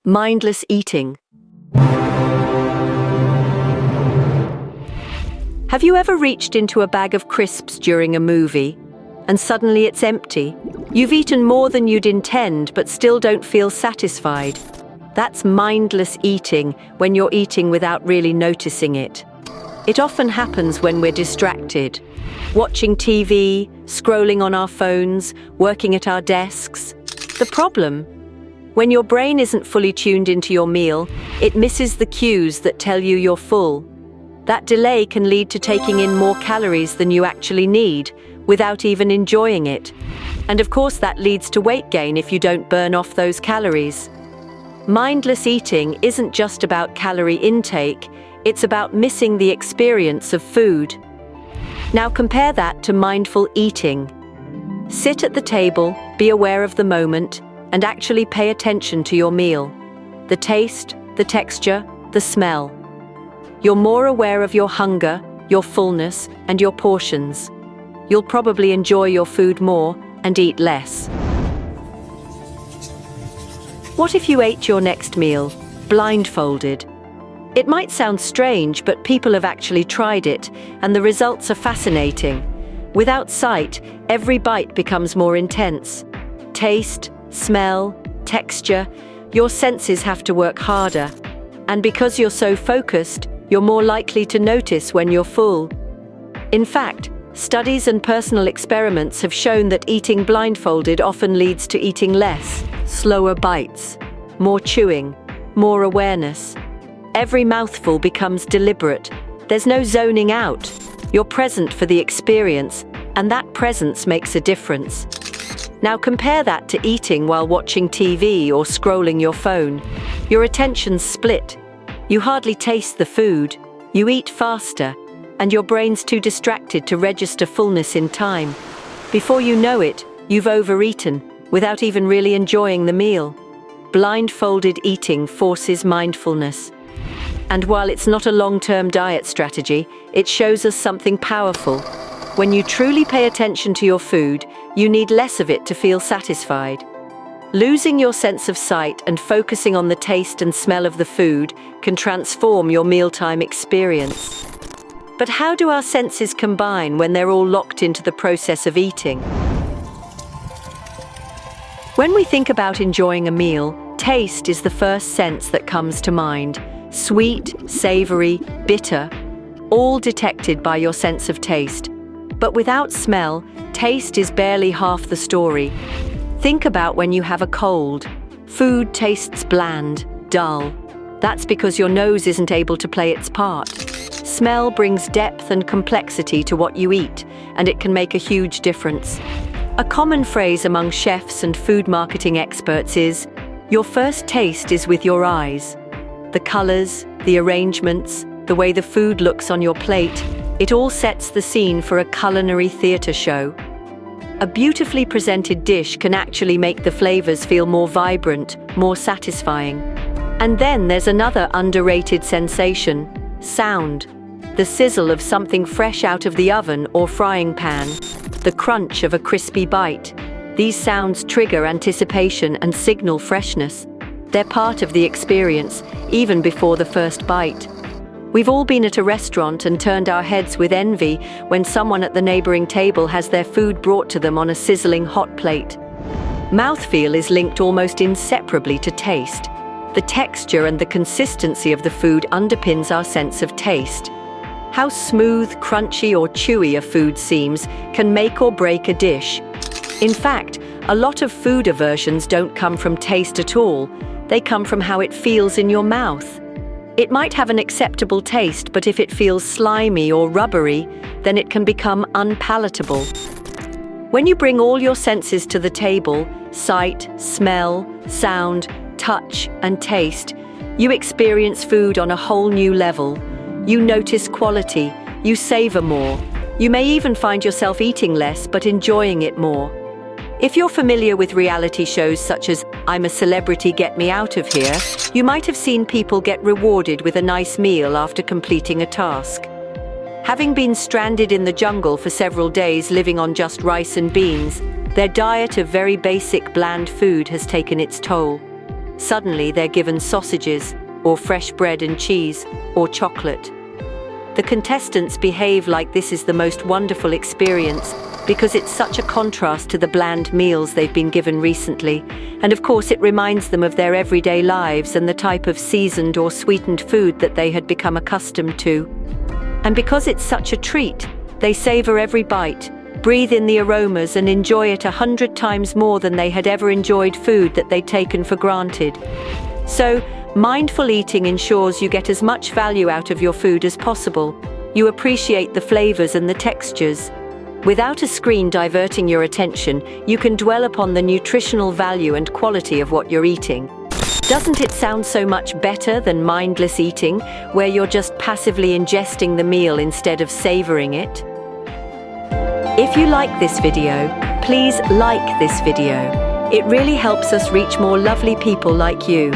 Mindless eating. Have you ever reached into a bag of crisps during a movie, and suddenly it's empty? You've eaten more than you'd intend, but still don't feel satisfied. That's mindless eating, when you're eating without really noticing it. It often happens when we're distracted, watching TV, scrolling on our phones, working at our desks. The problem? When your brain isn't fully tuned into your meal, it misses the cues that tell you you're full. That delay can lead to taking in more calories than you actually need, without even enjoying it. And of course that leads to weight gain if you don't burn off those calories. Mindless eating isn't just about calorie intake, it's about missing the experience of food. Now compare that to mindful eating. Sit at the table, be aware of the moment, and actually pay attention to your meal. The taste, the texture, the smell. You're more aware of your hunger, your fullness, and your portions. You'll probably enjoy your food more and eat less. What if you ate your next meal blindfolded? It might sound strange, but people have actually tried it, and the results are fascinating. Without sight, every bite becomes more intense. Taste, smell, texture, your senses have to work harder. And because you're so focused, you're more likely to notice when you're full. In fact, studies and personal experiments have shown that eating blindfolded often leads to eating less, slower bites, more chewing, more awareness. Every mouthful becomes deliberate. There's no zoning out. You're present for the experience, and that presence makes a difference. Now compare that to eating while watching TV or scrolling your phone. Your attention's split. You hardly taste the food. You eat faster, and your brain's too distracted to register fullness in time. Before you know it, you've overeaten, without even really enjoying the meal. Blindfolded eating forces mindfulness. And while it's not a long-term diet strategy, it shows us something powerful. When you truly pay attention to your food, you need less of it to feel satisfied. Losing your sense of sight and focusing on the taste and smell of the food can transform your mealtime experience. But how do our senses combine when they're all locked into the process of eating? When we think about enjoying a meal, taste is the first sense that comes to mind. Sweet, savory, bitter, all detected by your sense of taste. But without smell, taste is barely half the story. Think about when you have a cold. Food tastes bland, dull. That's because your nose isn't able to play its part. Smell brings depth and complexity to what you eat, and it can make a huge difference. A common phrase among chefs and food marketing experts is, "Your first taste is with your eyes." The colors, the arrangements, the way the food looks on your plate, it all sets the scene for a culinary theater show. A beautifully presented dish can actually make the flavors feel more vibrant, more satisfying. And then there's another underrated sensation: sound. The sizzle of something fresh out of the oven or frying pan, the crunch of a crispy bite. These sounds trigger anticipation and signal freshness. They're part of the experience, even before the first bite. We've all been at a restaurant and turned our heads with envy when someone at the neighboring table has their food brought to them on a sizzling hot plate. Mouthfeel is linked almost inseparably to taste. The texture and the consistency of the food underpins our sense of taste. How smooth, crunchy, or chewy a food seems can make or break a dish. In fact, a lot of food aversions don't come from taste at all. They come from how it feels in your mouth. It might have an acceptable taste, but if it feels slimy or rubbery, then it can become unpalatable. When you bring all your senses to the table, sight, smell, sound, touch, and taste, you experience food on a whole new level. You notice quality, you savor more. You may even find yourself eating less but enjoying it more. If you're familiar with reality shows such as "I'm a Celebrity, Get Me Out of Here," you might have seen people get rewarded with a nice meal after completing a task. Having been stranded in the jungle for several days living on just rice and beans, their diet of very basic bland food has taken its toll. Suddenly they're given sausages, or fresh bread and cheese, or chocolate. The contestants behave like this is the most wonderful experience because it's such a contrast to the bland meals they've been given recently, and of course it reminds them of their everyday lives and the type of seasoned or sweetened food that they had become accustomed to. And because it's such a treat, they savor every bite, breathe in the aromas and enjoy it 100 times more than they had ever enjoyed food that they'd taken for granted. So, mindful eating ensures you get as much value out of your food as possible. You appreciate the flavors and the textures. Without a screen diverting your attention, you can dwell upon the nutritional value and quality of what you're eating. Doesn't it sound so much better than mindless eating, where you're just passively ingesting the meal instead of savoring it? If you like this video, please like this video. It really helps us reach more lovely people like you.